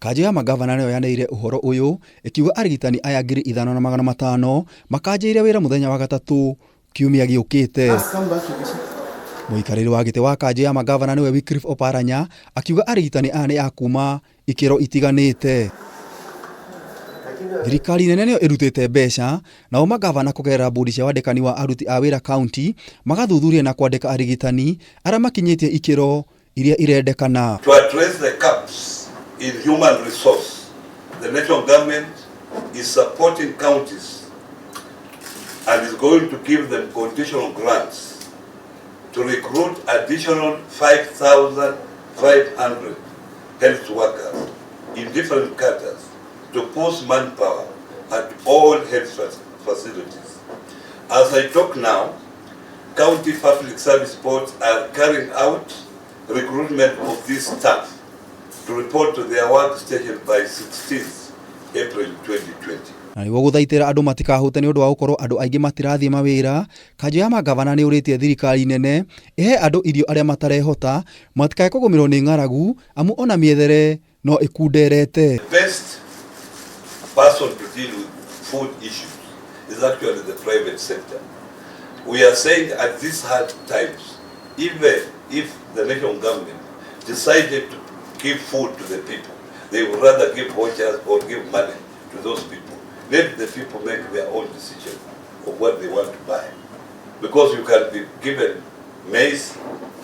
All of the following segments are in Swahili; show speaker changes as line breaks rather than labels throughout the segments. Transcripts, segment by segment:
Kanju ya mangabana nayo yaneire uhoro uyu ikiuga arigitani aya ngiri ithano na magana matano makanjiriria wira muthenya wa gatatu kiumia giukite. Muikariri wa giti wa kanju ya mangabana niwe Wycliff Oparanya akiuga arigitani aya ni akuma ikiro itiganite. Thirikari nene niyo irutite mbeca nao mangabana kugerera bodi cia wandikani wa aruti a wira kaunti magathuthuria na kwandika arigitani aria makinyitie ikiro iria irendekana.
To address the gaps in human resource, the national government is supporting counties and is going to give them conditional grants to recruit additional 5,500 health workers in different cadres to post manpower at all health facilities. As I talk now, county public service boards are carrying out recruitment of this staff to report to their workstation by 16th April 2020.
Na niguo guthaitira andu matikahute ni undu wa gukorwo andu aingi matirathie mawira, kanju ya mangabana ni uritie thirikari nene ihe andu irio aria matarehota matikae kugumirwo ni ng'aragu amu ona miethere no ikunderete.
The best person to deal with food issues is actually the private sector. We are saying at these hard times, even if the national government decided to give food to the people, they would rather give vouchers or give money to those people. Let the people make their own decision of what they want to buy. Because you can be given maize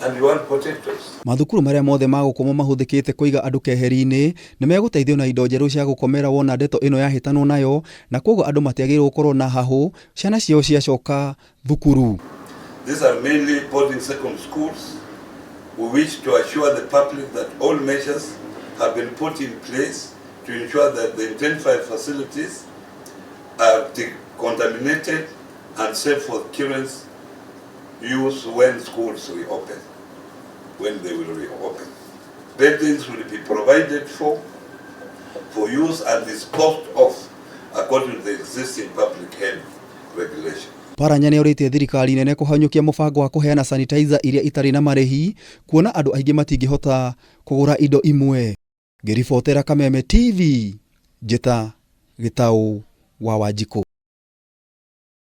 and you want potatoes.
Mathukuru maria mothe magukoma mahuthikite kuiga andu keheri-ini ni meguteithio na indo njeru cia gukomera wona ndeto ino yahitanwo nayo na koguo andu matiagirwo gukorwo na hahu ciana cio ciacoka thukuru.
These are mainly boarding secondary schools. We wish to assure the public that all measures have been put in place to ensure that the intensified facilities are decontaminated and safe for children's use when schools reopen, when they will reopen. Beddings will be provided for use and disposed of according to the existing public health regulations.
Oparanya ni uritie thirikari nene kuhanyukia mubango wa kuheana sanitizer iria itari na marihi kuona andu aingi matingihota kugura indo imwe. Ngiribotera Kameme TV, Njita Gitau wa Wanjikũ.